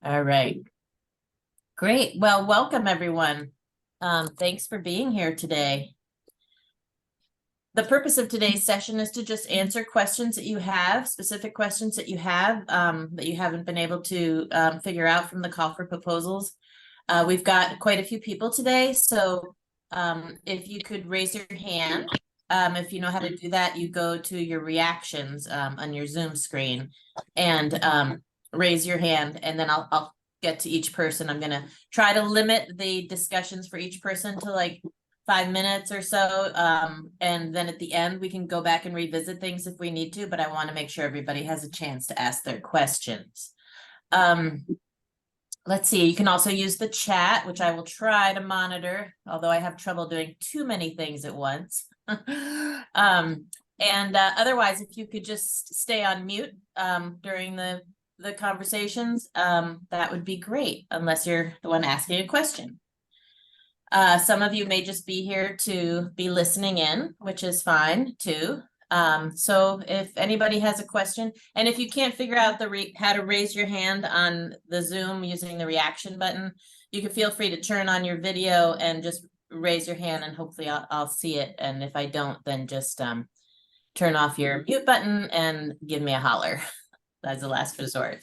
All right. Great. Well, welcome everyone. Thanks for being here today. The purpose of today's session is to just answer questions that you have, specific questions that you have that you haven't been able to figure out from the call for proposals. We've got quite a few people today, so if you could raise your hand. If you know how to do that, you go to your reactions on your Zoom screen and raise your hand, and then I'll get to each person. I'm gonna try to limit the discussions for each person to like 5 minutes or so. And then at the end, we can go back and revisit things if we need to, but I want to make sure everybody has a chance to ask their questions. Let's see, you can also use the chat, which I will try to monitor, although I have trouble doing too many things at once. Otherwise, if you could just stay on mute during the conversations, that would be great, unless you're the one asking a question. Some of you may just be here to be listening in, which is fine too. So if anybody has a question, and if you can't figure out how to raise your hand on the Zoom using the reaction button, you can feel free to turn on your video and just raise your hand, and hopefully I'll see it. And if I don't, then just turn off your mute button and give me a holler. That's the last resort.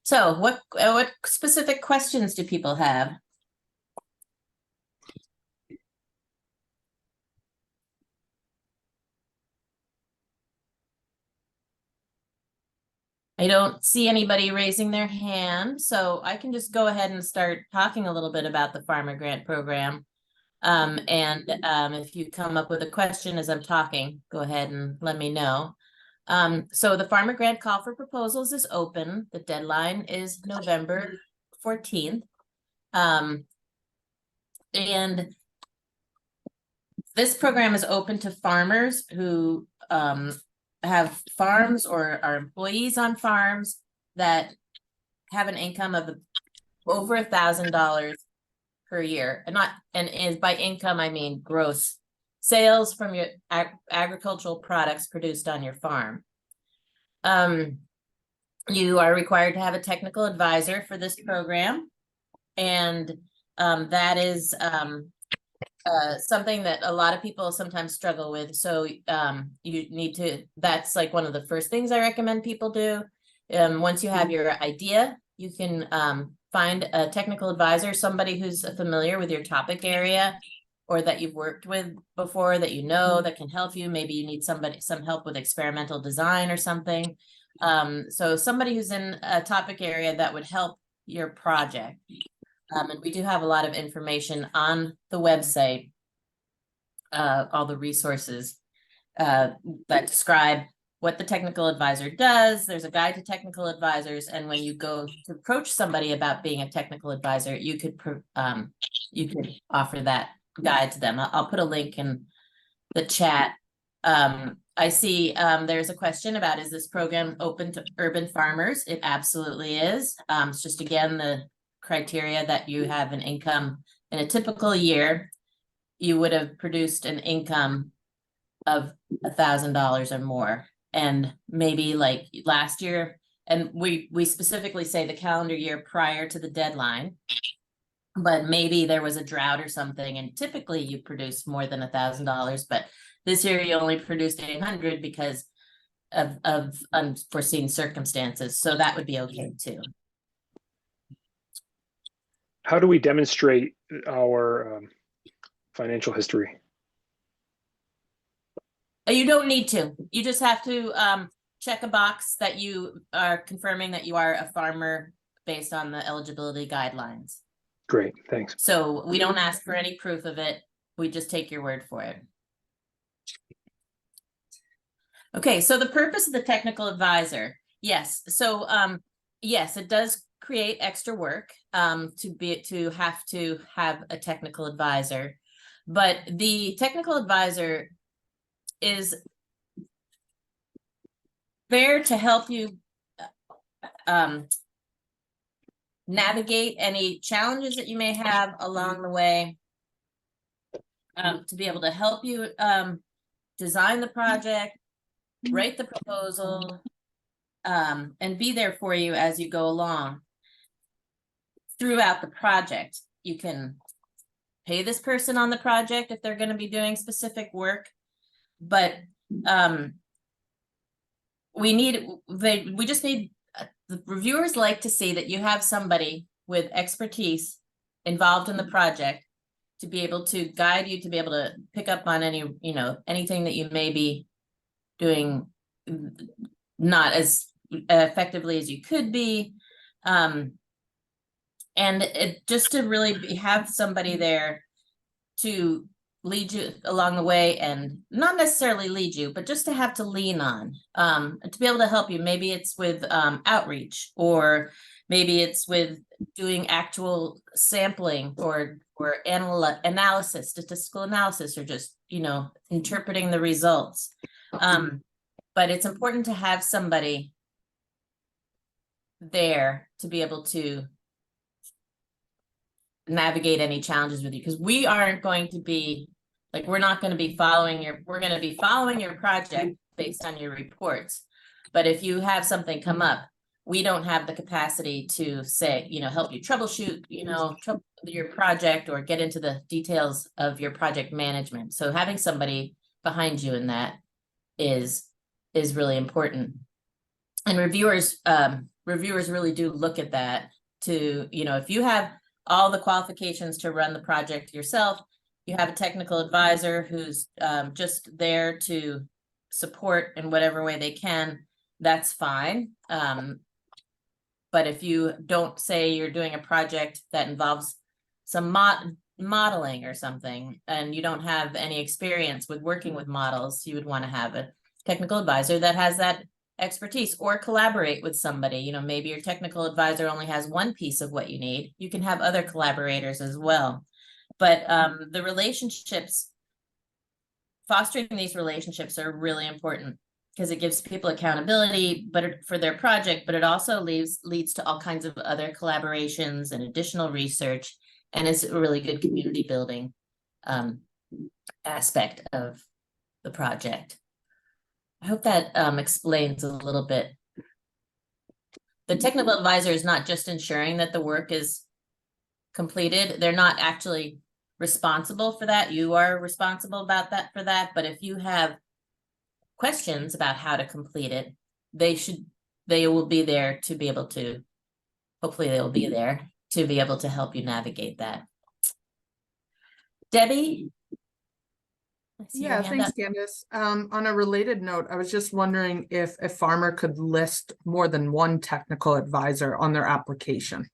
So what specific questions do people have? I don't see anybody raising their hand, so I can just go ahead and start talking a little bit about the Farmer Grant program. If you come up with a question as I'm talking, go ahead and let me know. So the Farmer Grant call for proposals is open. The deadline is November 14th. And this program is open to farmers who have farms or are employees on farms that have an income of over $1,000 per year, and by income I mean gross sales from your agricultural products produced on your farm. You are required to have a technical advisor for this program, and that is something that a lot of people sometimes struggle with. So you need to, that's like one of the first things I recommend people do. Once you have your idea, you can find a technical advisor, somebody who's familiar with your topic area or that you've worked with before, that you know that can help you. Maybe you need some help with experimental design or something. So somebody who's in a topic area that would help your project. And we do have a lot of information on the website, all the resources that describe what the technical advisor does. There's a guide to technical advisors, and when you go to approach somebody about being a technical advisor, you could offer that guide to them. I'll put a link in the chat. I see there's a question about, is this program open to urban farmers? It absolutely is. It's just, again, the criteria that you have an income in a typical year. You would have produced an income of $1,000 or more, and maybe like last year, and we specifically say the calendar year prior to the deadline, but maybe there was a drought or something, and typically you produce more than $1,000, but this year you only produced 800 because of unforeseen circumstances. So that would be okay too. How do we demonstrate our financial history? You don't need to. You just have to check a box that you are confirming that you are a farmer based on the eligibility guidelines. Great, thanks. So we don't ask for any proof of it. We just take your word for it. Okay, so the purpose of the technical advisor. Yes, so yes, it does create extra work to have a technical advisor, but the technical advisor is there to help you navigate any challenges that you may have along the way, to be able to help you design the project, write the proposal, and be there for you as you go along throughout the project. You can pay this person on the project if they're going to be doing specific work, but we just need the reviewers like to see that you have somebody with expertise involved in the project to be able to guide you, to be able to pick up on any, anything that you may be doing not as effectively as you could be. And it just to really have somebody there to lead you along the way, and not necessarily lead you, but just to have to lean on, to be able to help you. Maybe it's with outreach, or maybe it's with doing actual sampling or analysis, statistical analysis, or just, interpreting the results. But it's important to have somebody there to be able to navigate any challenges with you, because we aren't going to be like, we're not going to be we're going to be following your project based on your reports. But if you have something come up, we don't have the capacity to say, help you troubleshoot, your project, or get into the details of your project management. So having somebody behind you in that is really important. And reviewers really do look at that to, if you have all the qualifications to run the project yourself, you have a technical advisor who's just there to support in whatever way they can, that's fine. But if you don't, say you're doing a project that involves some modeling or something, and you don't have any experience with working with models, you would want to have a technical advisor that has that expertise, or collaborate with somebody. Maybe your technical advisor only has one piece of what you need. You can have other collaborators as well. But the relationships, fostering these relationships are really important, because it gives people accountability, but for their project, but it also leads to all kinds of other collaborations and additional research, and is a really good community building aspect of the project. I hope that explains a little bit. The technical advisor is not just ensuring that the work is completed. They're not actually responsible for that. You are responsible for that. But if you have questions about how to complete it, they will be there to be able to, hopefully they will be there to be able to help you navigate that. Debbie? Yeah, thanks, Candice. On a related note, I was just wondering if a farmer could list more than one technical advisor on their application.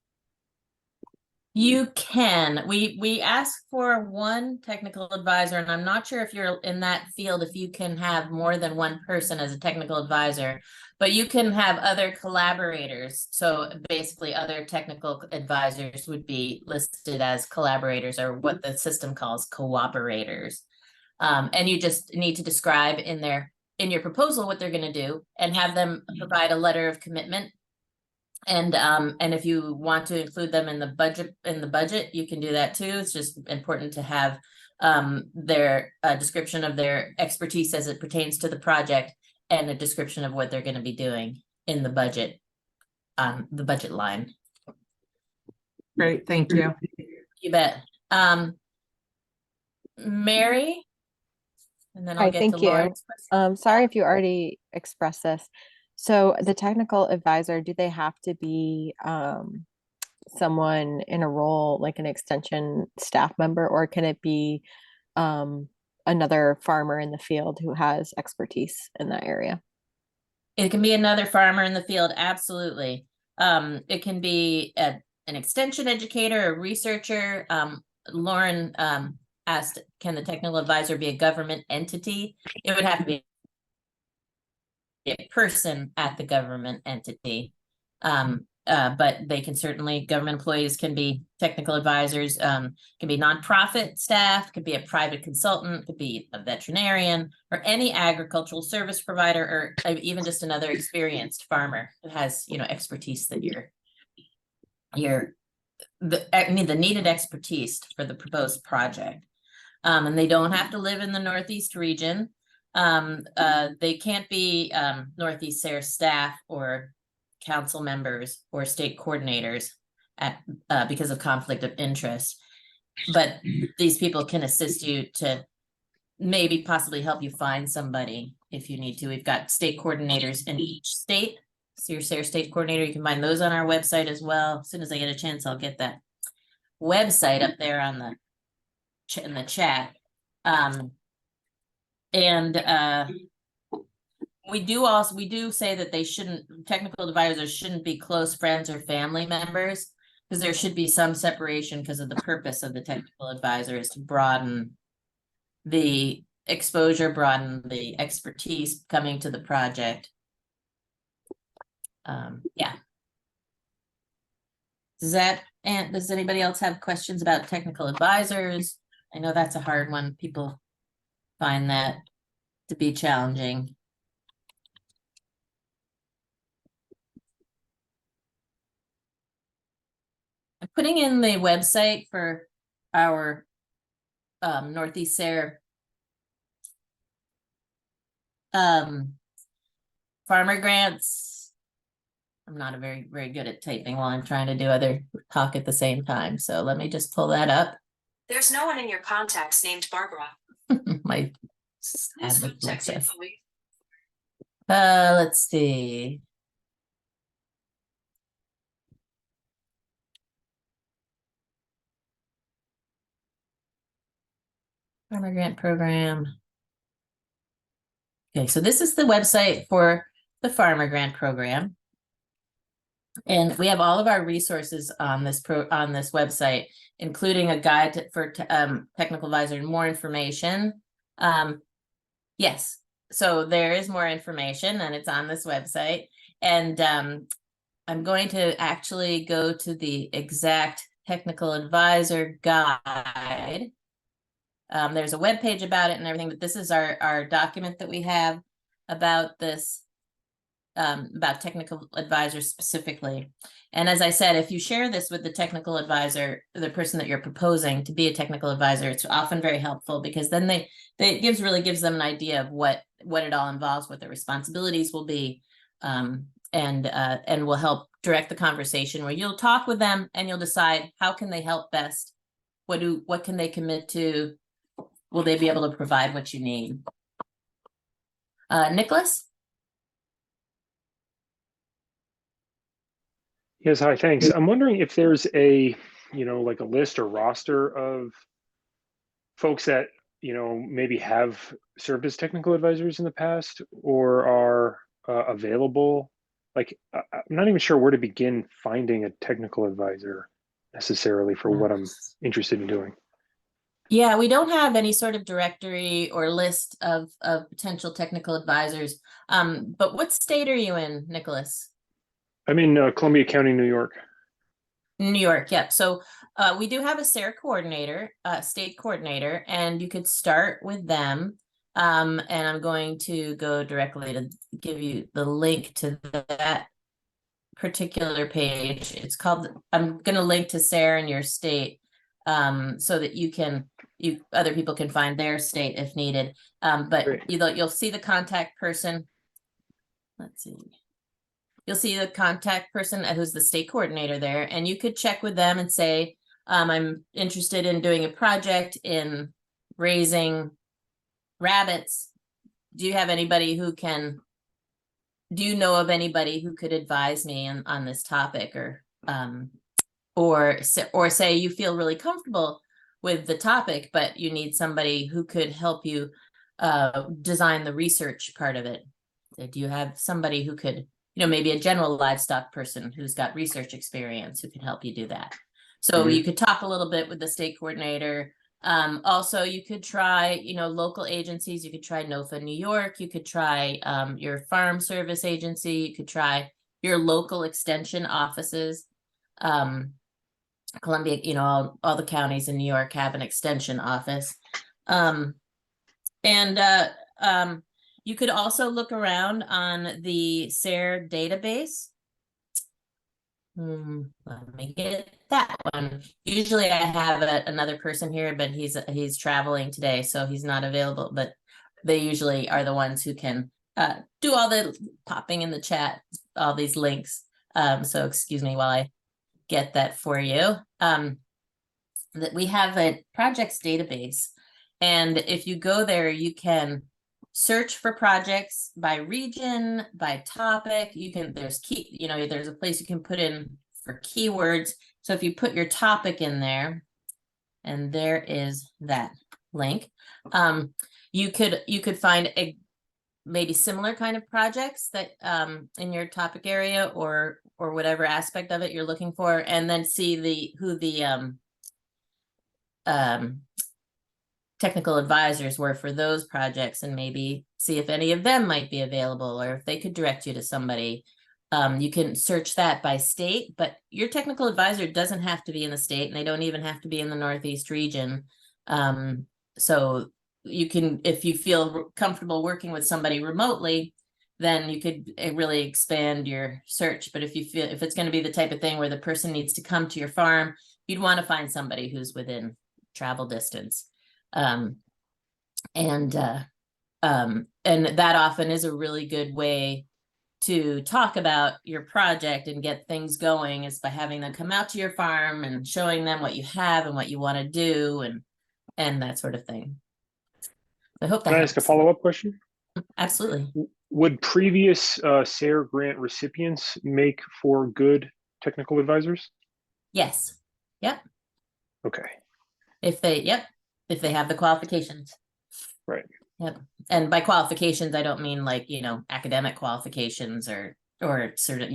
You can. We ask for one technical advisor, and I'm not sure if you're in that field, if you can have more than one person as a technical advisor, but you can have other collaborators. So basically other technical advisors would be listed as collaborators, or what the system calls cooperators. And you just need to describe in your proposal what they're going to do, and have them provide a letter of commitment. And if you want to include them in the budget, you can do that too. It's just important to have their description of their expertise as it pertains to the project, and a description of what they're going to be doing in the budget line. Great, thank you. You bet. Mary? And then I'll get to Lauren's question. Sorry if you already expressed this. So the technical advisor, do they have to be someone in a role like an extension staff member, or can it be another farmer in the field who has expertise in that area? It can be another farmer in the field, absolutely. It can be an extension educator, a researcher. Lauren asked, can the technical advisor be a government entity? It would have to be a person at the government entity. But they can certainly, government employees can be technical advisors, can be nonprofit staff, could be a private consultant, could be a veterinarian, or any agricultural service provider, or even just another experienced farmer who has, expertise that the needed expertise for the proposed project. And they don't have to live in the Northeast region. They can't be Northeast SARE staff or council members or state coordinators at because of conflict of interest. But these people can assist you to maybe possibly help you find somebody if you need to. We've got state coordinators in each state. So your SARE state coordinator, you can find those on our website as well. As soon as I get a chance, I'll get that website up there on the in the chat. We do say that they shouldn't, technical advisors shouldn't be close friends or family members, because there should be some separation, because of the purpose of the technical advisor is to broaden the exposure, broaden the expertise coming to the project. Yeah. Does anybody else have questions about technical advisors? I know that's a hard one. People find that to be challenging. I'm putting in the website for our Northeast SARE farmer grants. I'm not very good at typing while I'm trying to do other talk at the same time. So let me just pull that up. There's no one in your contacts named Barbara. My Alexa. Let's see. Farmer grant program. Okay, so this is the website for the farmer grant program. And we have all of our resources on this website, including a guide for technical advisor and more information. Yes, so there is more information and it's on this website. And I'm going to actually go to the exact technical advisor guide. There's a web page about it and everything, but this is our document that we have about this. About technical advisors specifically. And as I said, if you share this with the technical advisor, the person that you're proposing to be a technical advisor, it's often very helpful, because then it really gives them an idea of what it all involves, what their responsibilities will be, and will help direct the conversation, where you'll talk with them and you'll decide how can they help best, what can they commit to, will they be able to provide what you need. Nicholas? Yes, hi, thanks. I'm wondering if there's a, like a list or roster of folks that, maybe have served as technical advisors in the past or are available. Like, I'm not even sure where to begin finding a technical advisor necessarily for what I'm interested in doing. Yeah, we don't have any sort of directory or list of potential technical advisors. But what state are you in, Nicholas? I'm in Columbia County, New York. New York, yep. So we do have a SARE coordinator, state coordinator, and you could start with them. And I'm going to go directly to give you the link to that particular page. It's called, I'm going to link to SARE in your state, so that other people can find their state if needed. But you'll see the contact person. Let's see. You'll see the contact person who's the state coordinator there, and you could check with them and say, I'm interested in doing a project in raising rabbits. Do you have anybody do you know of anybody who could advise me on this topic, or say you feel really comfortable with the topic, but you need somebody who could help you design the research part of it. Do you have somebody who could, maybe a general livestock person who's got research experience who can help you do that? So you could talk a little bit with the state coordinator. Also, you could try, local agencies. You could try NOFA New York. You could try your farm service agency. You could try your local extension offices. Columbia, all the counties in New York have an extension office. You could also look around on the SARE database. Let me get that one. Usually I have another person here, but he's traveling today, so he's not available. But they usually are the ones who can do all the popping in the chat, all these links. So excuse me while I get that for you. That we have a projects database, and if you go there, you can search for projects by region, by topic. You can, there's there's a place you can put in for keywords. So if you put your topic in there, and there is that link, you could find a maybe similar kind of projects that in your topic area or whatever aspect of it you're looking for, and then see who the technical advisors were for those projects, and maybe see if any of them might be available or if they could direct you to somebody. You can search that by state, but your technical advisor doesn't have to be in the state, and they don't even have to be in the Northeast region. So you can, if you feel comfortable working with somebody remotely, then you could really expand your search. But if you feel, if it's going to be the type of thing where the person needs to come to your farm, you'd want to find somebody who's within travel distance. And that often is a really good way to talk about your project and get things going, is by having them come out to your farm and showing them what you have and what you want to do, and that sort of thing. I hope that Can I ask a follow-up question? Absolutely. Would previous SARE grant recipients make for good technical advisors? Yes. Yep. Okay. If they have the qualifications. Right. Yep. And by qualifications, I don't mean like, academic qualifications or sort of,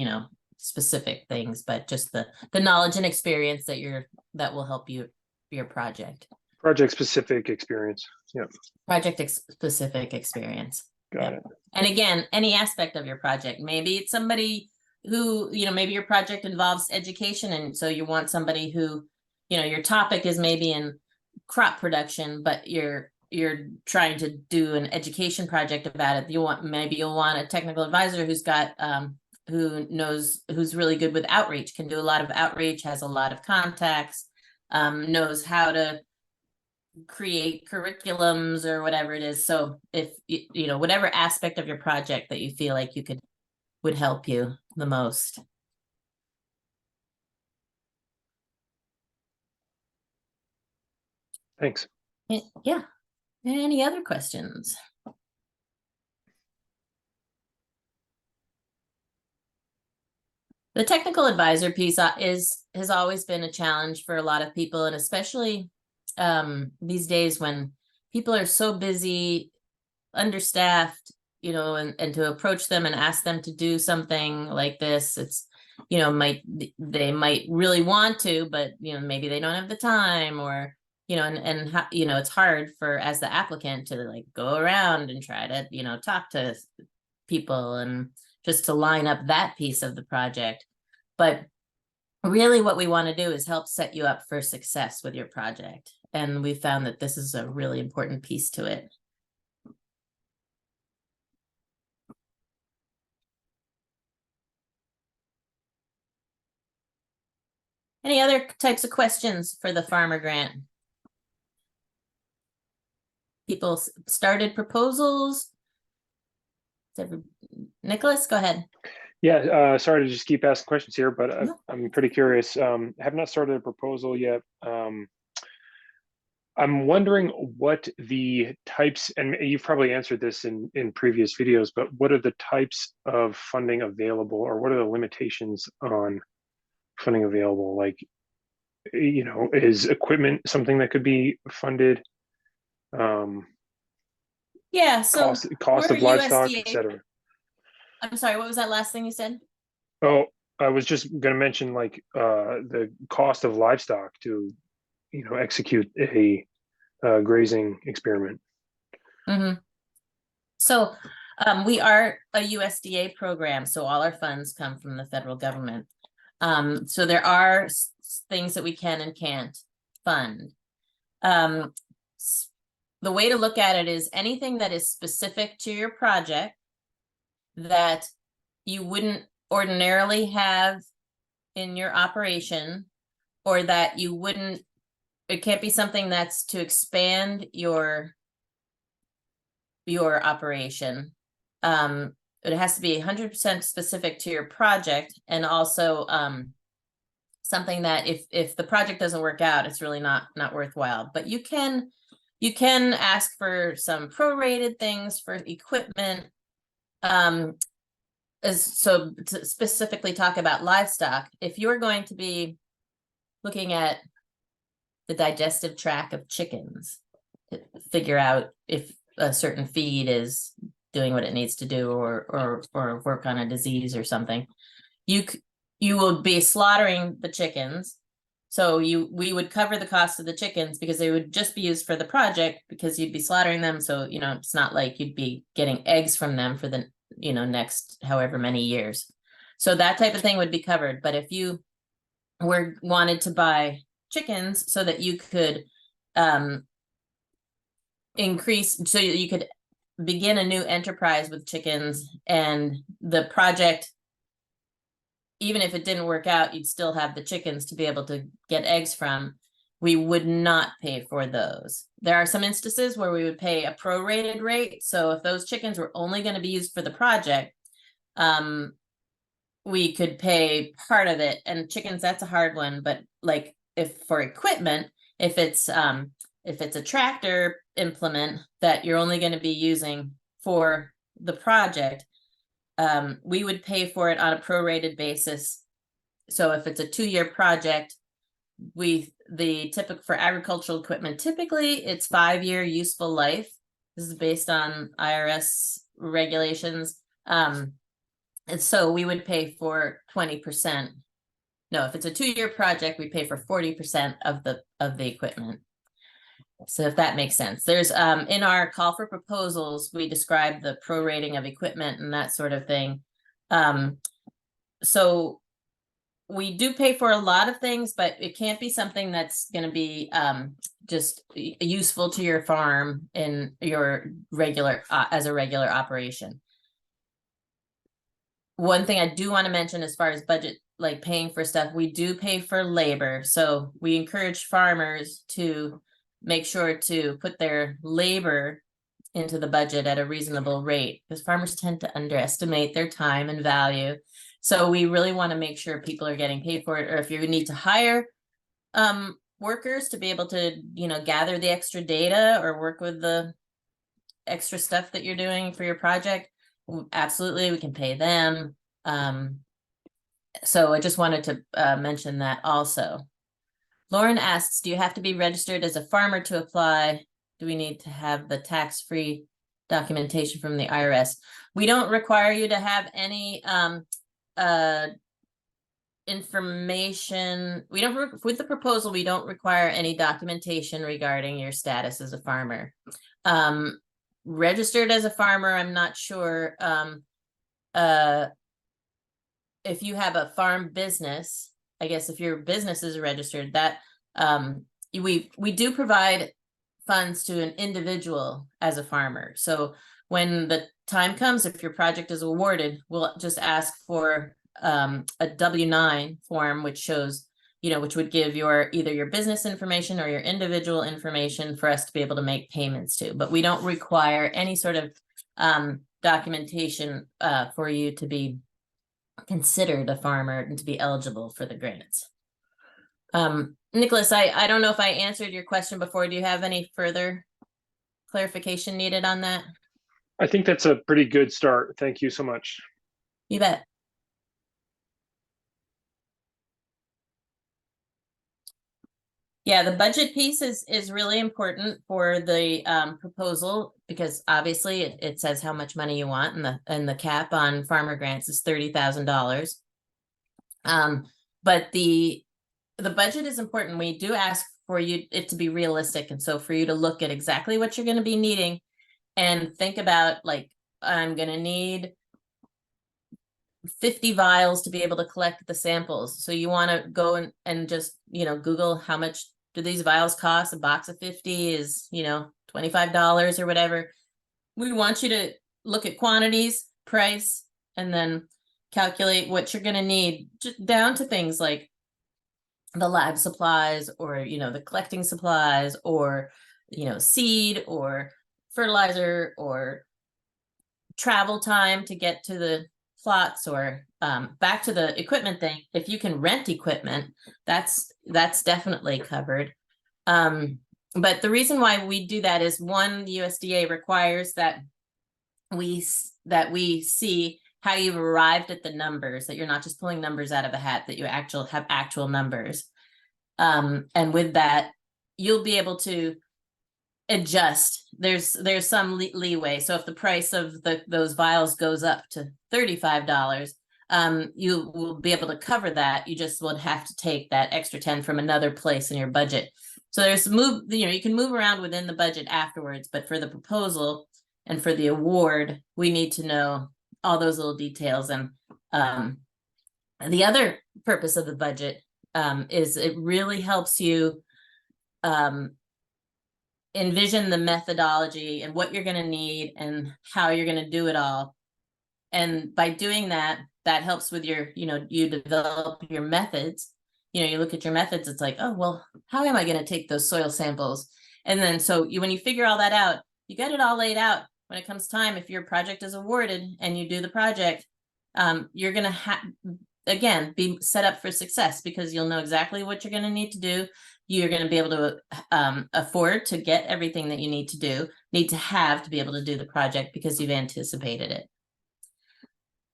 specific things, but just the knowledge and experience that will help you your project. Project specific experience. Yeah. Specific experience. Got it. And again, any aspect of your project, maybe it's somebody who, maybe your project involves education, and so you want somebody who, your topic is maybe in crop production, but you're trying to do an education project about it. You'll want a technical advisor who's got who's really good with outreach, can do a lot of outreach, has a lot of contacts, knows how to create curriculums or whatever it is. So if whatever aspect of your project that you feel like would help you the most. Thanks. Yeah. Any other questions? The technical advisor piece has always been a challenge for a lot of people, and especially these days when people are so busy, understaffed, and to approach them and ask them to do something like this, it's, they might really want to, but, maybe they don't have the time, or, it's hard as the applicant to like go around and try to, talk to people and just to line up that piece of the project. But really what we want to do is help set you up for success with your project. And we found that this is a really important piece to it. Any other types of questions for the farmer grant? People started proposals. Nicholas, go ahead. Yeah, sorry to just keep asking questions here, but I'm pretty curious. Have not started a proposal yet. I'm wondering what the types, and you've probably answered this in previous videos, but what are the types of funding available, or what are the limitations on funding available? Like, is equipment something that could be funded? Yeah, so cost of livestock, USDA, etc. I'm sorry, what was that last thing you said? Oh, I was just going to mention like the cost of livestock to, execute a grazing experiment. Mm-hmm. So we are a USDA program, so all our funds come from the federal government. So there are things that we can and can't fund. The way to look at it is anything that is specific to your project that you wouldn't ordinarily have in your operation, or that you wouldn't, it can't be something that's to expand your your operation. It has to be 100% specific to your project, and also something that if the project doesn't work out, it's really not worthwhile. But you can ask for some prorated things for equipment. So to specifically talk about livestock, if you're going to be looking at the digestive tract of chickens to figure out if a certain feed is doing what it needs to do, or work on a disease or something, you will be slaughtering the chickens. So we would cover the cost of the chickens because they would just be used for the project, because you'd be slaughtering them. So, it's not like you'd be getting eggs from them for the, next however many years. So that type of thing would be covered. But if you wanted to buy chickens so that you could increase, so you could begin a new enterprise with chickens, and the project, even if it didn't work out, you'd still have the chickens to be able to get eggs from, we would not pay for those. There are some instances where we would pay a prorated rate. So if those chickens were only going to be used for the project, we could pay part of it. And chickens, that's a hard one. But like if for equipment, if it's a tractor implement that you're only going to be using for the project, we would pay for it on a prorated basis. So if it's a 2-year project, the typical for agricultural equipment, typically it's 5-year useful life. This is based on IRS regulations. And so we would pay for 20%. No, if it's a 2-year project, we pay for 40% of the equipment. So if that makes sense, there's in our call for proposals, we describe the prorating of equipment and that sort of thing. So we do pay for a lot of things, but it can't be something that's going to be just useful to your farm in your regular as a regular operation. One thing I do want to mention as far as budget, like paying for stuff, we do pay for labor. So we encourage farmers to make sure to put their labor into the budget at a reasonable rate, because farmers tend to underestimate their time and value. So we really want to make sure people are getting paid for it. Or if you need to hire workers to be able to, gather the extra data or work with the extra stuff that you're doing for your project, absolutely, we can pay them. So I just wanted to mention that also. Lauren asks, do you have to be registered as a farmer to apply? Do we need to have the tax-free documentation from the IRS? We don't require you to have any information. We don't, with the proposal, we don't require any documentation regarding your status as a farmer. Registered as a farmer, I'm not sure. If you have a farm business, I guess if your business is registered, that we do provide funds to an individual as a farmer. So when the time comes, if your project is awarded, we'll just ask for a W-9 form, which shows, which would give either your business information or your individual information for us to be able to make payments to. But we don't require any sort of documentation for you to be considered a farmer and to be eligible for the grants. Nicholas, I don't know if I answered your question before. Do you have any further clarification needed on that? I think that's a pretty good start. Thank you so much. You bet. Yeah, the budget piece is really important for the proposal, because obviously it says how much money you want, and the cap on farmer grants is $30,000. But the budget is important. We do ask for it to be realistic, and so for you to look at exactly what you're going to be needing and think about, like, I'm going to need 50 vials to be able to collect the samples. So you want to go and just, Google how much do these vials cost. A box of 50 is, $25 or whatever. We want you to look at quantities, price, and then calculate what you're going to need, down to things like the lab supplies, or, the collecting supplies, or, seed, or fertilizer or travel time to get to the plots, or back to the equipment thing. If you can rent equipment, that's definitely covered. But the reason why we do that is, one, the USDA requires that we see how you've arrived at the numbers, that you're not just pulling numbers out of a hat, that you have actual numbers. And with that, you'll be able to adjust. There's some leeway. So if the price of those vials goes up to $35, you will be able to cover that. You just would have to take that extra 10 from another place in your budget. So there's you can move around within the budget afterwards, but for the proposal and for the award, we need to know all those little details. And the other purpose of the budget is it really helps you envision the methodology and what you're going to need and how you're going to do it all. And by doing that, that helps with your, you develop your methods. You look at your methods, it's like, oh, well, how am I going to take those soil samples? And then so when you figure all that out, you get it all laid out. When it comes time, if your project is awarded and you do the project, you're going to again be set up for success, because you'll know exactly what you're going to need to do. You're going to be able to afford to get everything that you need to be able to do the project, because you've anticipated it.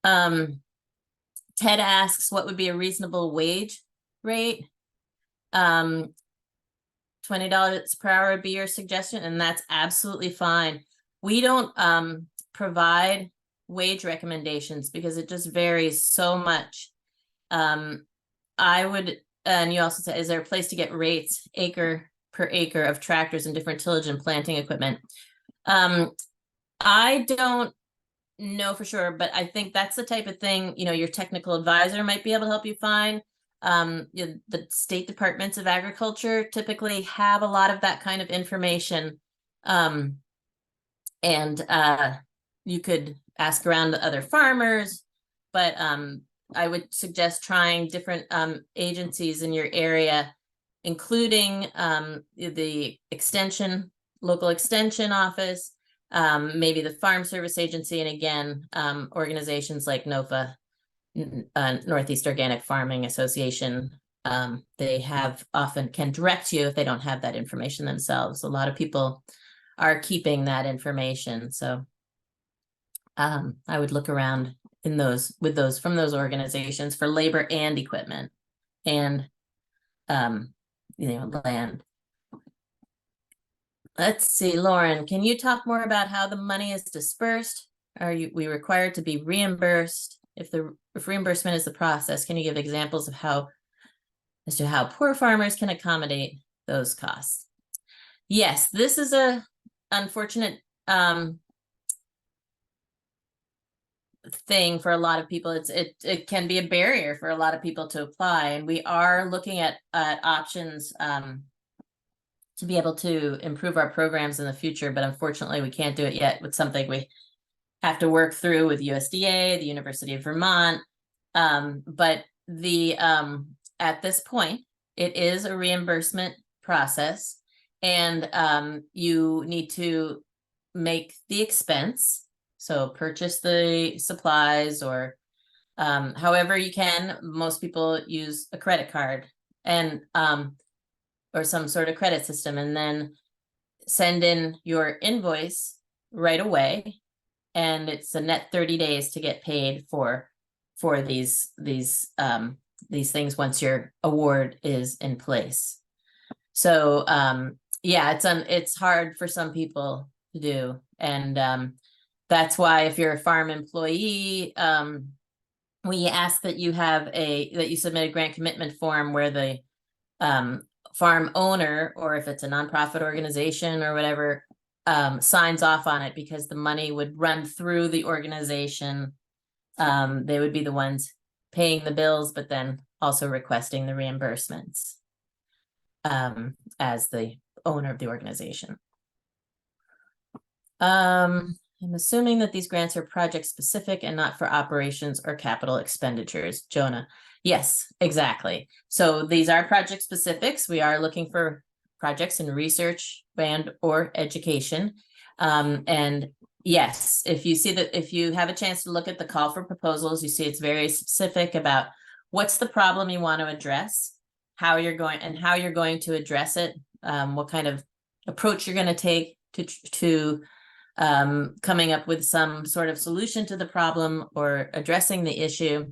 Ted asks, what would be a reasonable wage rate? $20 per hour would be your suggestion, and that's absolutely fine. We don't provide wage recommendations because it just varies so much. I would, and you also said, is there a place to get rates acre per acre of tractors and different tillage and planting equipment? I don't know for sure, but I think that's the type of thing, your technical advisor might be able to help you find. The state departments of agriculture typically have a lot of that kind of information. And you could ask around to other farmers, but I would suggest trying different agencies in your area, including the local extension office, maybe the Farm Service Agency, and again, organizations like NOFA, Northeast Organic Farming Association. They often can direct you if they don't have that information themselves. A lot of people are keeping that information. So I would look around from those organizations for labor and equipment and land. Let's see, Lauren, can you talk more about how the money is dispersed? Are we required to be reimbursed? If reimbursement is the process, can you give examples of how poor farmers can accommodate those costs? Yes, this is a unfortunate thing for a lot of people. It can be a barrier for a lot of people to apply, and we are looking at options to be able to improve our programs in the future, but unfortunately we can't do it yet. With something we have to work through with USDA, the University of Vermont, but at this point it is a reimbursement process, and you need to make the expense. So purchase the supplies, or however you can. Most people use a credit card and or some sort of credit system, and then send in your invoice right away. And it's a net 30 days to get paid for these things once your award is in place. So yeah, it's hard for some people to do, and that's why if you're a farm employee, we ask that you submit a grant commitment form where the farm owner, or if it's a nonprofit organization or whatever, signs off on it, because the money would run through the organization. They would be the ones paying the bills, but then also requesting the reimbursements as the owner of the organization. I'm assuming that these grants are project specific and not for operations or capital expenditures. Jonah. Yes, exactly. So these are project specifics. We are looking for projects in research and or education. And yes, if you see that, if you have a chance to look at the call for proposals, you see it's very specific about what's the problem you want to address, how you're going to address it, what kind of approach you're going to take to coming up with some sort of solution to the problem or addressing the issue,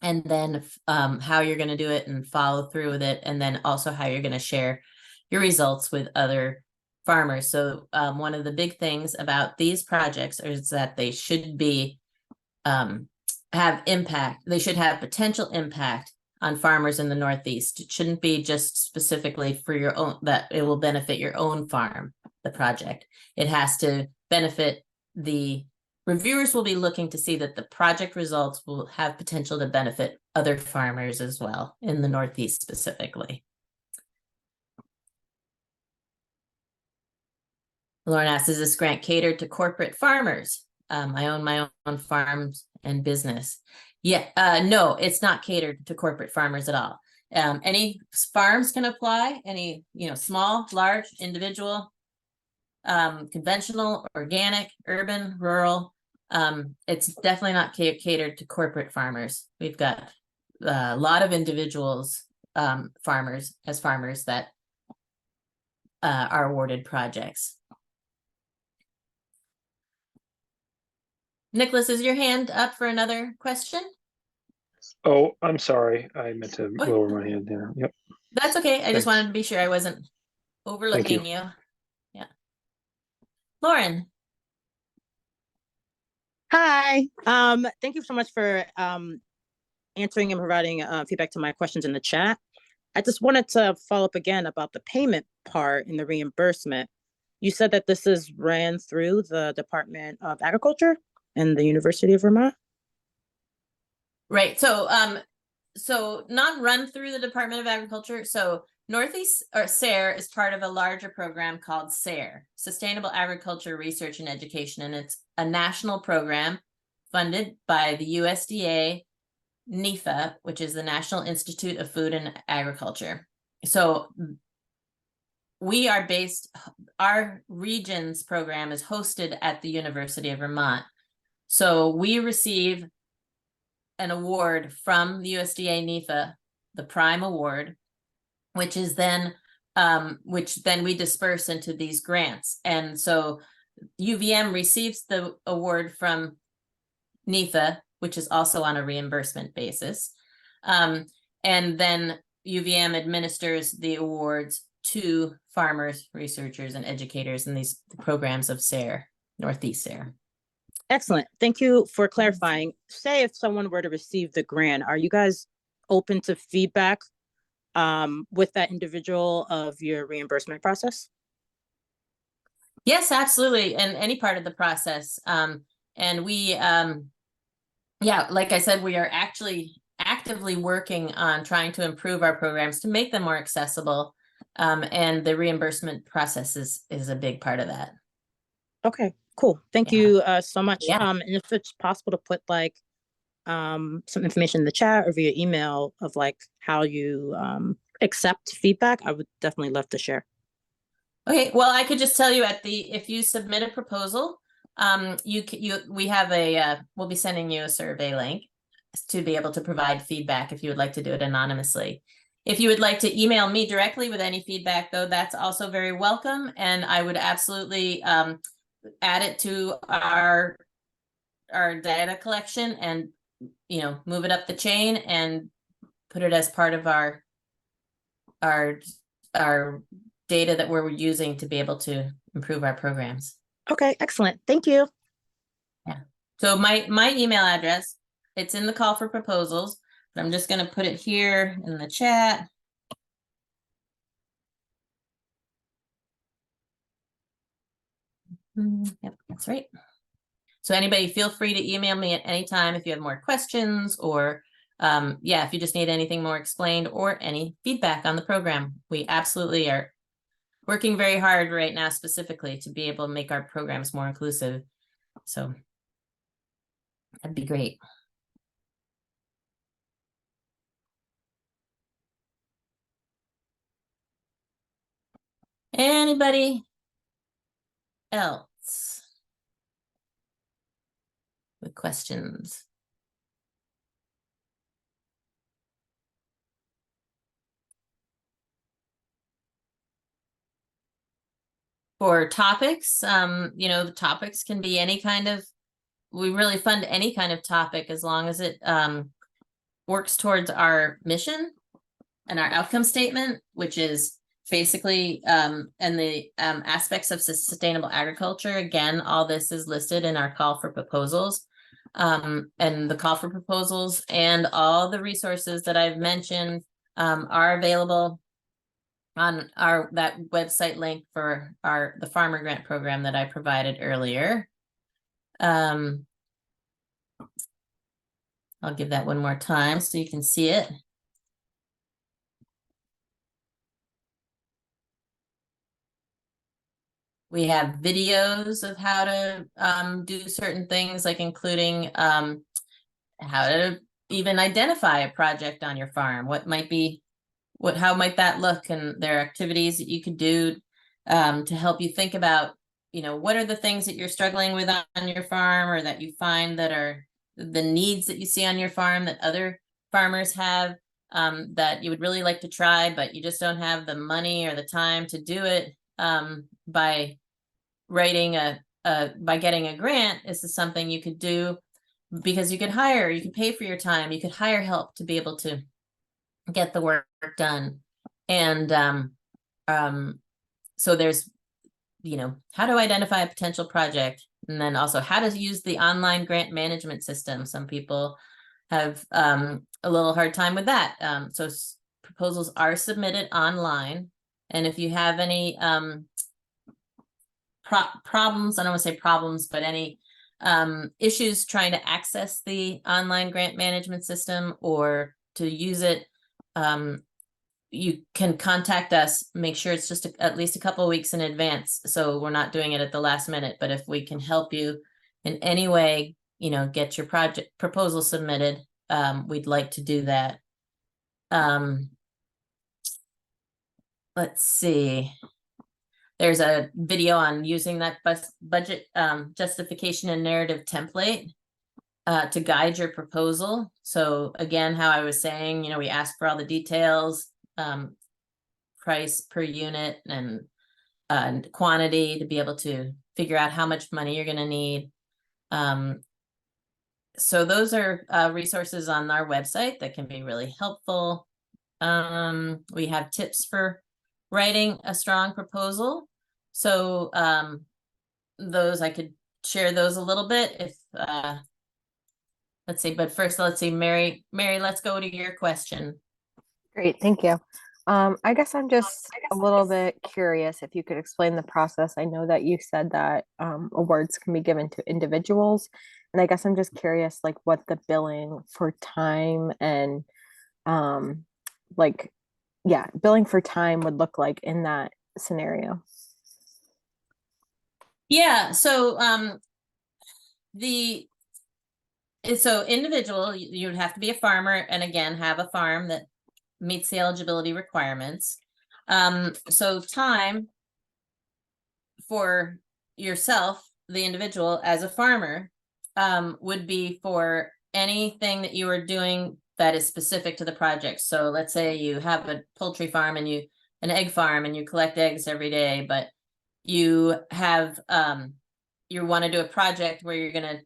and then how you're going to do it and follow through with it, and then also how you're going to share your results with other farmers. So one of the big things about these projects is that they should be have impact. They should have potential impact on farmers in the Northeast. It shouldn't be just specifically for your own, that it will benefit your own farm, the project. It has to benefit the reviewers. Will be looking to see that the project results will have potential to benefit other farmers as well in the Northeast specifically. Lauren asks, is this grant catered to corporate farmers? I own my own farms and business. Yeah, no, it's not catered to corporate farmers at all. Any farms can apply, any, small, large, individual, conventional, organic, urban, rural. It's definitely not catered to corporate farmers. We've got a lot of individuals, farmers that are awarded projects. Nicholas, is your hand up for another question? Oh, I'm sorry. I meant to lower my hand there. Yep. That's okay. I just Thanks. wanted to be sure I wasn't overlooking you. Yeah. Lauren. Hi. Thank you so much for answering and providing feedback to my questions in the chat. I just wanted to follow up again about the payment part in the reimbursement. You said that this is ran through the Department of Agriculture and the University of Vermont? Right. So not run through the Department of Agriculture. So Northeast SARE is part of a larger program called SARE, Sustainable Agriculture Research and Education. And it's a national program funded by the USDA, NIFA, which is the National Institute of Food and Agriculture. So we are our region's program is hosted at the University of Vermont. So we receive an award from the USDA NIFA, the Prime Award, which then we disperse into these grants. And so UVM receives the award from NIFA, which is also on a reimbursement basis. And then UVM administers the awards to farmers, researchers, and educators in these programs of SARE, Northeast SARE. Excellent. Thank you for clarifying. Say if someone were to receive the grant, are you guys open to feedback with that individual of your reimbursement process? Yes, absolutely. And any part of the process. And we, like I said, we are actually actively working on trying to improve our programs to make them more accessible. And the reimbursement process is a big part of that. Okay, cool. Thank you so much. Yeah. And if it's possible to put some information in the chat or via email of how you accept feedback, I would definitely love to share. Okay, well, I could just tell you if you submit a proposal, we have we'll be sending you a survey link to be able to provide feedback if you would like to do it anonymously. If you would like to email me directly with any feedback, though, that's also very welcome. And I would absolutely add it to our data collection and, move it up the chain and put it as part of our data that we're using to be able to improve our programs. Okay, excellent. Thank you. Yeah. So my email address, it's in the call for proposals, but I'm just going to put it here in the chat. Yep, that's right. So anybody feel free to email me at any time if you have more questions or if you just need anything more explained or any feedback on the program. We absolutely are working very hard right now specifically to be able to make our programs more inclusive. So that'd be great. Anybody else? thoughts? With questions? For topics, the topics can be any kind of, we really fund any kind of topic as long as it works towards our mission and our outcome statement, which is basically and the aspects of sustainable agriculture. Again, all this is listed in our call for proposals. And the call for proposals and all the resources that I've mentioned are available on that website link for the Farmer Grant program that I provided earlier. I'll give that one more time so you can see it. We have videos of how to do certain things, like including how to even identify a project on your farm. How might that look? And there are activities that you could do to help you think about, what are the things that you're struggling with on your farm, or that you find that are the needs that you see on your farm that other farmers have, that you would really like to try, but you just don't have the money or the time to do it by writing by getting a grant. This is something you could do because you could pay for your time, you could hire help to be able to get the work done. And so there's, how to identify a potential project, and then also how to use the online grant management system. Some people have a little hard time with that. So proposals are submitted online. And if you have any problems, I don't want to say problems, but any issues trying to access the online grant management system or to use it, you can contact us. Make sure it's just at least a couple of weeks in advance, so we're not doing it at the last minute. But if we can help you in any way, get your project proposal submitted, we'd like to do that. Let's see. There's a video on using that budget justification and narrative template to guide your proposal. So again, how I was saying, we ask for all the details, price per unit and quantity to be able to figure out how much money you're going to need. So those are resources on our website that can be really helpful. We have tips for writing a strong proposal. So those, I could share those a little bit if let's see, but first let's see, Mary, let's go to your question. Great, thank you. I guess I'm just a little bit curious if you could explain the process. I know that you said that awards can be given to individuals, and I guess I'm just curious, like, what the billing for time and billing for time would look like in that scenario. Yeah, so individual, you would have to be a farmer, and again have a farm that meets the eligibility requirements. So time for yourself, the individual as a farmer, would be for anything that you are doing that is specific to the project. So let's say you have a poultry farm and an egg farm, and you collect eggs every day, but you have you want to do a project where you're going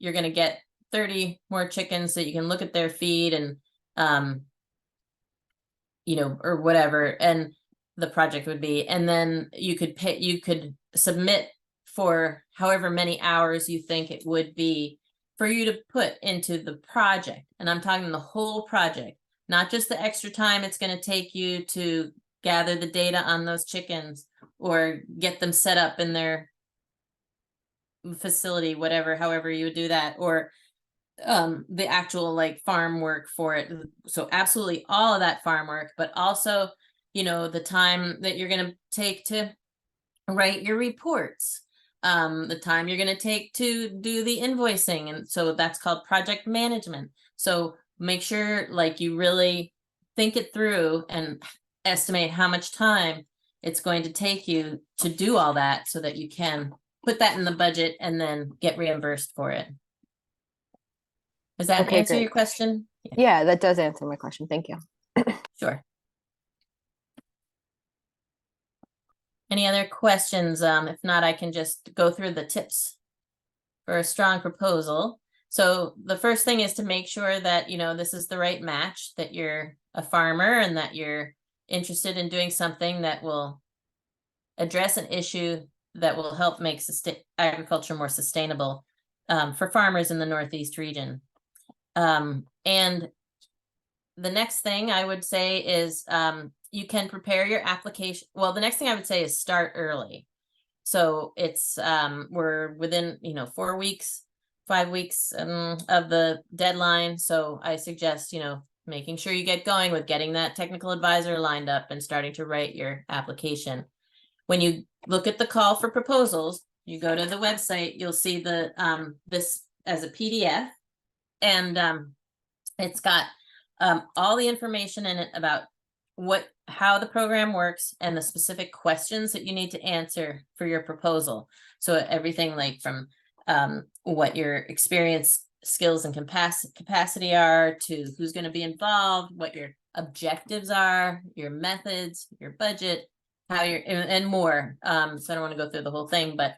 to get 30 more chickens so you can look at their feed and or whatever, and the project would be, and then you could submit for however many hours you think it would be for you to put into the project. And I'm talking the whole project, not just the extra time it's going to take you to gather the data on those chickens or get them set up in their facility, however you would do that, or the actual farm work for it. So absolutely all of that farm work, but also, the time that you're going to take to write your reports, the time you're going to take to do the invoicing. And so that's called project management. So make sure you really think it through and estimate how much time it's going to take you to do all that so that you can put that in the budget and then get reimbursed for it. Does that Okay, answer great. your question? Yeah, that does answer my question. Thank you. Sure. Any other questions? If not, I can just go through the tips for a strong proposal. So the first thing is to make sure that, this is the right match, that you're a farmer and that you're interested in doing something that will address an issue that will help make agriculture more sustainable for farmers in the Northeast region. And the next thing I would say is you can prepare your application. Well, the next thing I would say is start early. So it's we're within 4 weeks, 5 weeks of the deadline. So I suggest making sure you get going with getting that technical advisor lined up and starting to write your application. When you look at the call for proposals, you go to the website, you'll see the this as a PDF, and it's got all the information in it about how the program works and the specific questions that you need to answer for your proposal. So everything like from what your experience, skills, and capacity are, to who's going to be involved, what your objectives are, your methods, your budget, how you're, and more. So I don't want to go through the whole thing, but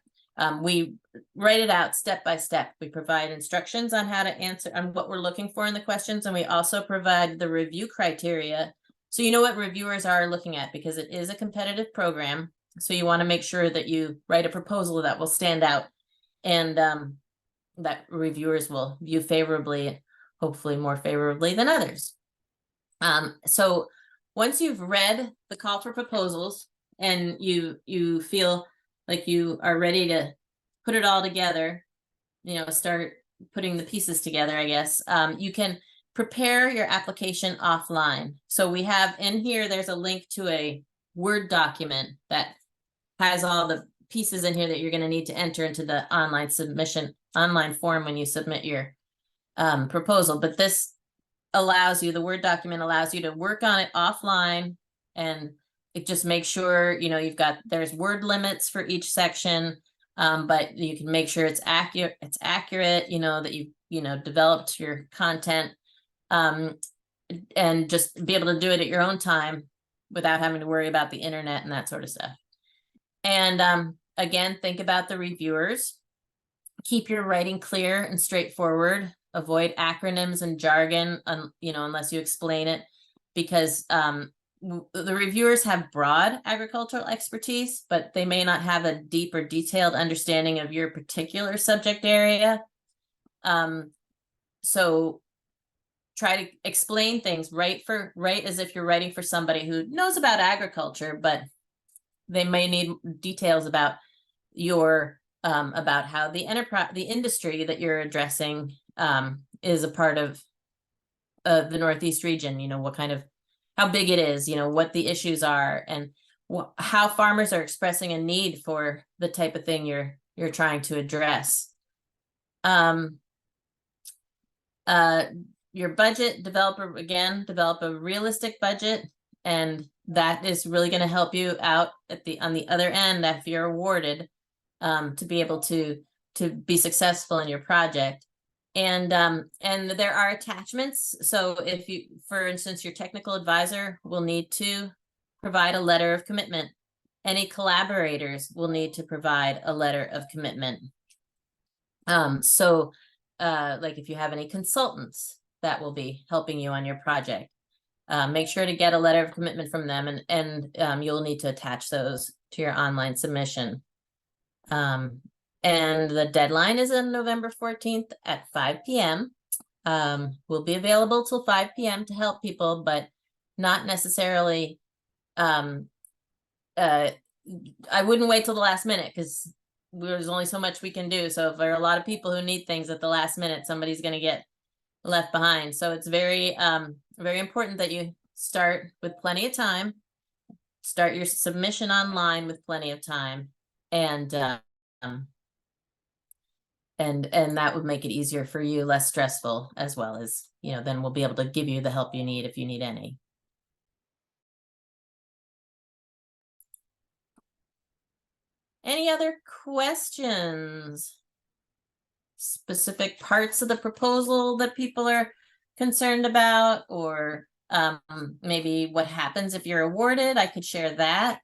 we write it out step by step. We provide instructions on how to answer, on what we're looking for in the questions, and we also provide the review criteria. So you know what reviewers are looking at, because it is a competitive program. So you want to make sure that you write a proposal that will stand out and that reviewers will view favorably, hopefully more favorably than others. So once you've read the call for proposals and you feel like you are ready to put it all together, start putting the pieces together, I guess, you can prepare your application offline. So we have in here, there's a link to a Word document that has all the pieces in here that you're going to need to enter into the online form when you submit your proposal. But this allows you, the Word document allows you to work on it offline, and it just makes sure, there's word limits for each section, but you can make sure it's accurate, that you've, developed your content, and just be able to do it at your own time without having to worry about the internet and that sort of stuff. And again, think about the reviewers. Keep your writing clear and straightforward. Avoid acronyms and jargon, unless you explain it, because the reviewers have broad agricultural expertise, but they may not have a deep or detailed understanding of your particular subject area. So try to explain things, write as if you're writing for somebody who knows about agriculture, but they may need details about about how the industry that you're addressing is a part of the Northeast region. How big it is, what the issues are, and how farmers are expressing a need for the type of thing you're trying to address. Your budget, develop a realistic budget, and that is really going to help you out on the other end if you're awarded, to be able to be successful in your project. And there are attachments. So if you, for instance, your technical advisor will need to provide a letter of commitment. Any collaborators will need to provide a letter of commitment. Like if you have any consultants that will be helping you on your project, make sure to get a letter of commitment from them, and you'll need to attach those to your online submission. And the deadline is on November 14th at 5 p.m. We'll be available till 5 p.m. to help people, but not necessarily, I wouldn't wait till the last minute, because there's only so much we can do. So if there are a lot of people who need things at the last minute, somebody's going to get left behind. So it's very, very important that you start with plenty of time, start your submission online with plenty of time, and that would make it easier for you, less stressful, as well as, then we'll be able to give you the help you need if you need any. Any other questions? Specific parts of the proposal that people are concerned about, or maybe what happens if you're awarded? I could share that.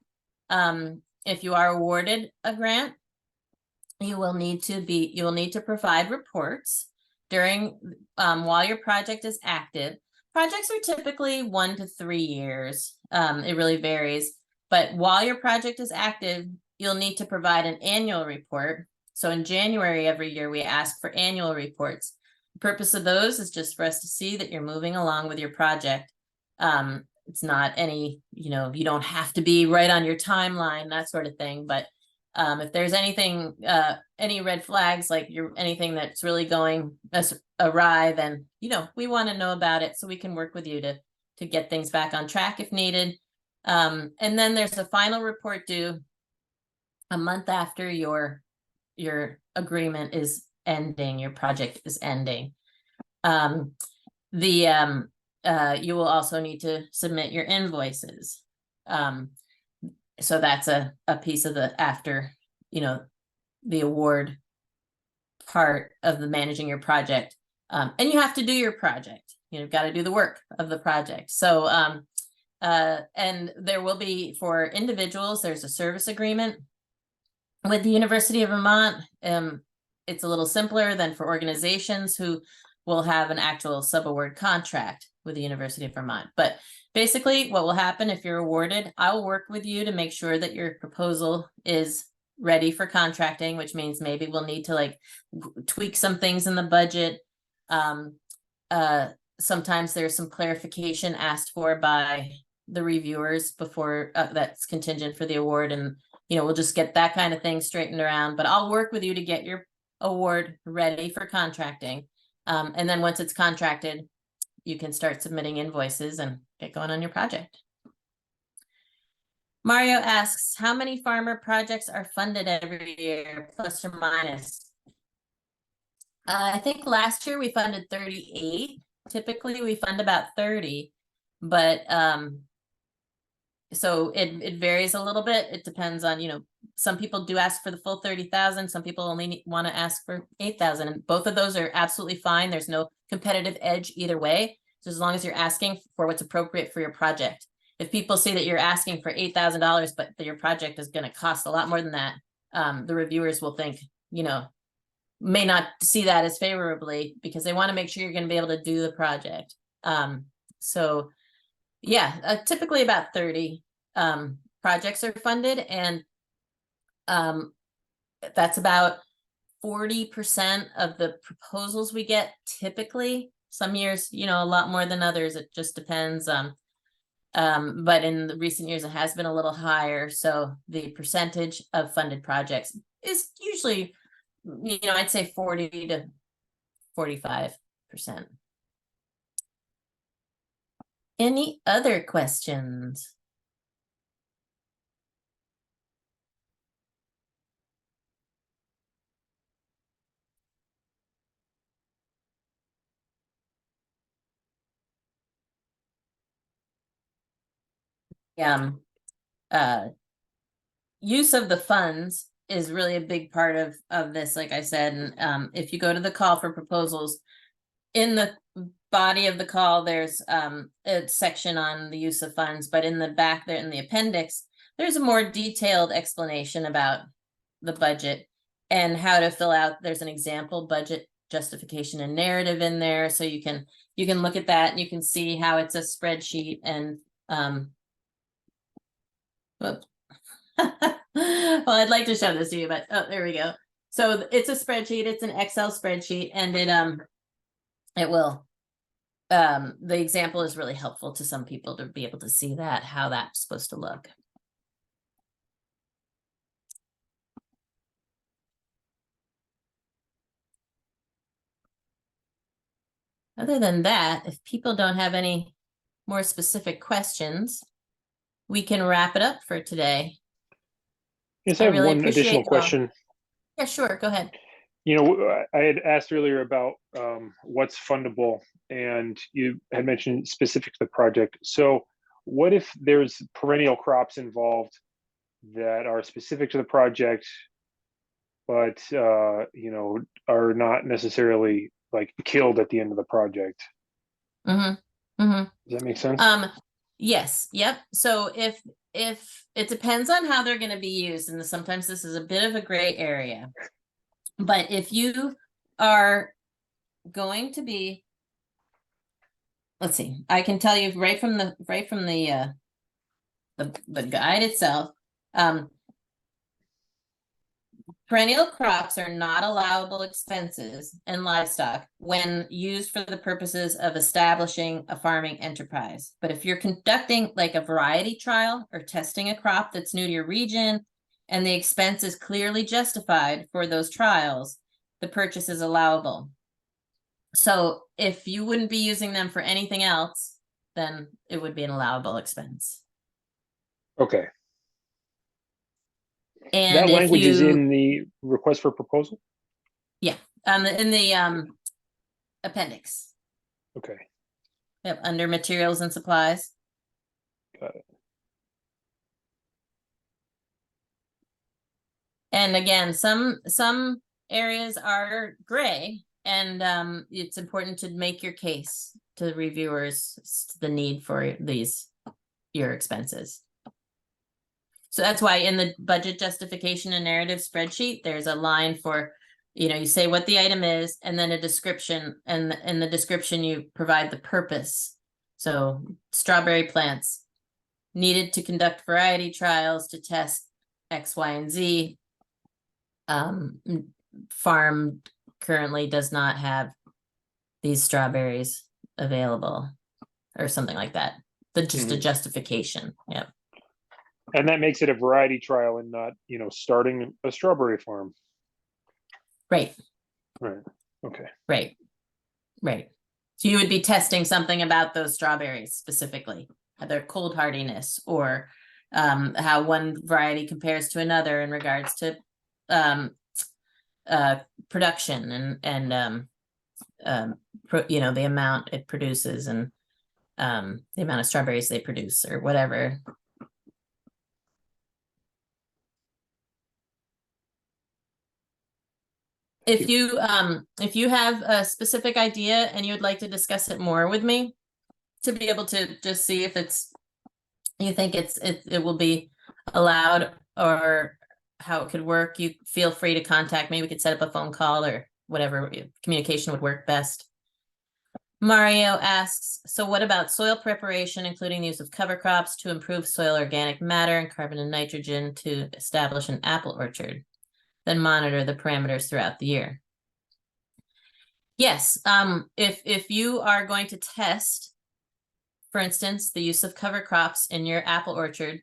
If you are awarded a grant, you will need to provide reports during while your project is active. Projects are typically 1 to 3 years. It really varies, but while your project is active, you'll need to provide an annual report. So in January every year, we ask for annual reports. The purpose of those is just for us to see that you're moving along with your project. It's not any, you don't have to be right on your timeline, that sort of thing. But if there's anything, any red flags, like anything that's really going awry, then, we want to know about it so we can work with you to get things back on track if needed. And then there's a final report due a month after your agreement is ending, your project is ending. You will also need to submit your invoices. So that's a piece of the after, the award part of the managing your project. And you have to do your project. You've got to do the work of the project. So, and there will be, for individuals, there's a service agreement with the University of Vermont. It's a little simpler than for organizations who will have an actual subaward contract with the University of Vermont. But basically, what will happen if you're awarded, I will work with you to make sure that your proposal is ready for contracting, which means maybe we'll need to tweak some things in the budget. Sometimes there's some clarification asked for by the reviewers before that's contingent for the award, and we'll just get that kind of thing straightened around. But I'll work with you to get your award ready for contracting. And then once it's contracted, you can start submitting invoices and get going on your project. Mario asks, how many farmer projects are funded every year, plus or minus? I think last year we funded 38. Typically we fund about 30, but so it varies a little bit. It depends on, some people do ask for the full 30,000. Some people only want to ask for 8,000, and both of those are absolutely fine. There's no competitive edge either way. So as long as you're asking for what's appropriate for your project. If people see that you're asking for $8,000, but that your project is going to cost a lot more than that, the reviewers will think, may not see that as favorably, because they want to make sure you're going to be able to do the project. So yeah, typically about 30 projects are funded, and that's about 40% of the proposals we get typically. Some years, a lot more than others. It just depends. But in the recent years, it has been a little higher. So the percentage of funded projects is usually, I'd say 40 to 45%. Any other questions? Use of the funds is really a big part of this, like I said. And if you go to the call for proposals, in the body of the call, there's a section on the use of funds, but in the back there in the appendix, there's a more detailed explanation about the budget and how to fill out. There's an example budget justification and narrative in there, so you can look at that and you can see how it's a spreadsheet. And well, I'd like to show this to you, but there we go. So it's a spreadsheet. It's an Excel spreadsheet, and it will. The example is really helpful to some people to be able to see that, how that's supposed to look. Other than that, if people don't have any more specific questions, we can wrap it up for today. Yes, I have one additional question. Yeah, sure. Go ahead. I had asked earlier about what's fundable, and you had mentioned specific to the project. So what if there's perennial crops involved that are specific to the project, but you know, are not necessarily like killed at the end of the project. Mm-hmm. Mm-hmm. Does that make sense? Yes, yep. So if it depends on how they're going to be used, and sometimes this is a bit of a gray area. But if you are going to be, let's see, I can tell you right from the guide itself, perennial crops are not allowable expenses in livestock when used for the purposes of establishing a farming enterprise. But if you're conducting like a variety trial or testing a crop that's new to your region and the expense is clearly justified for those trials, the purchase is allowable. So if you wouldn't be using them for anything else, then it would be an allowable expense. Okay. And that language is you, in the request for proposal? yeah, in the appendix. Okay. Yep, under materials and supplies. Got it. And again, some areas are gray, and it's important to make your case to the reviewers the need for your expenses. So that's why in the budget justification and narrative spreadsheet, there's a line for, you know, you say what the item is and then a description, and in the description you provide the purpose. So strawberry plants needed to conduct variety trials to test X, Y, and Z. Farm currently does not have these strawberries available or something like that. Just a justification. Yep. And that makes it a variety trial and not, you know, starting a strawberry farm. Right. Right. Okay. Right. Right. So you would be testing something about those strawberries specifically, their cold hardiness, or how one variety compares to another in regards to production and you know, the amount it produces and the amount of strawberries they produce or whatever. If you have a specific idea and you would like to discuss it more with me, to be able to just see if you think it will be allowed or how it could work, you feel free to contact me. We could set up a phone call or whatever communication would work best. Mario asks, so what about soil preparation, including the use of cover crops to improve soil organic matter and carbon and nitrogen to establish an apple orchard? Then monitor the parameters throughout the year. Yes, if you are going to test, for instance, the use of cover crops in your apple orchard,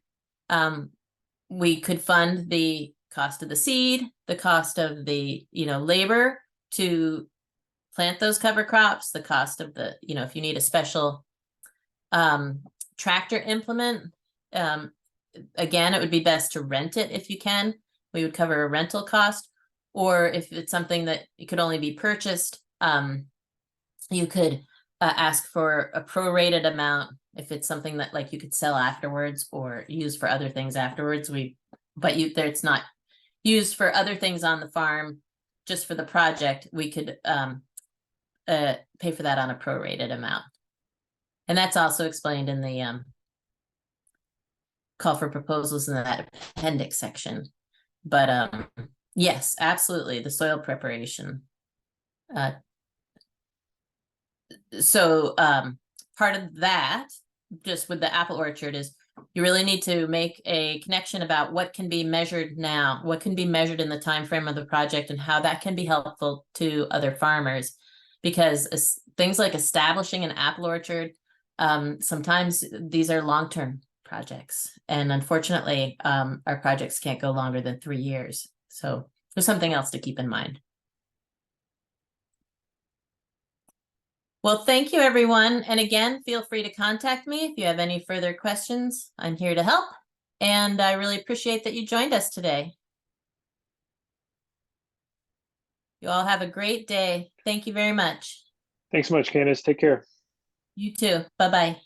we could fund the cost of the seed, the cost of the, you know, labor to plant those cover crops, the cost of the, you know, if you need a special tractor implement, again, it would be best to rent it if you can. We would cover a rental cost, or if it's something that it could only be purchased, you could ask for a prorated amount if it's something that like you could sell afterwards or use for other things afterwards. It's not used for other things on the farm, just for the project. We could pay for that on a prorated amount, and that's also explained in the call for proposals in that appendix section. But yes, absolutely, the soil preparation. So part of that, just with the apple orchard, is you really need to make a connection about what can be measured now, what can be measured in the time frame of the project, and how that can be helpful to other farmers. Because things like establishing an apple orchard, sometimes these are long-term projects, and unfortunately our projects can't go longer than 3 years. So there's something else to keep in mind. Well, thank you, everyone. And again, feel free to contact me if you have any further questions. I'm here to help, and I really appreciate that you joined us today. You all have a great day. Thank you very much. Thanks so much, Candice. Take care. You too. Bye-bye.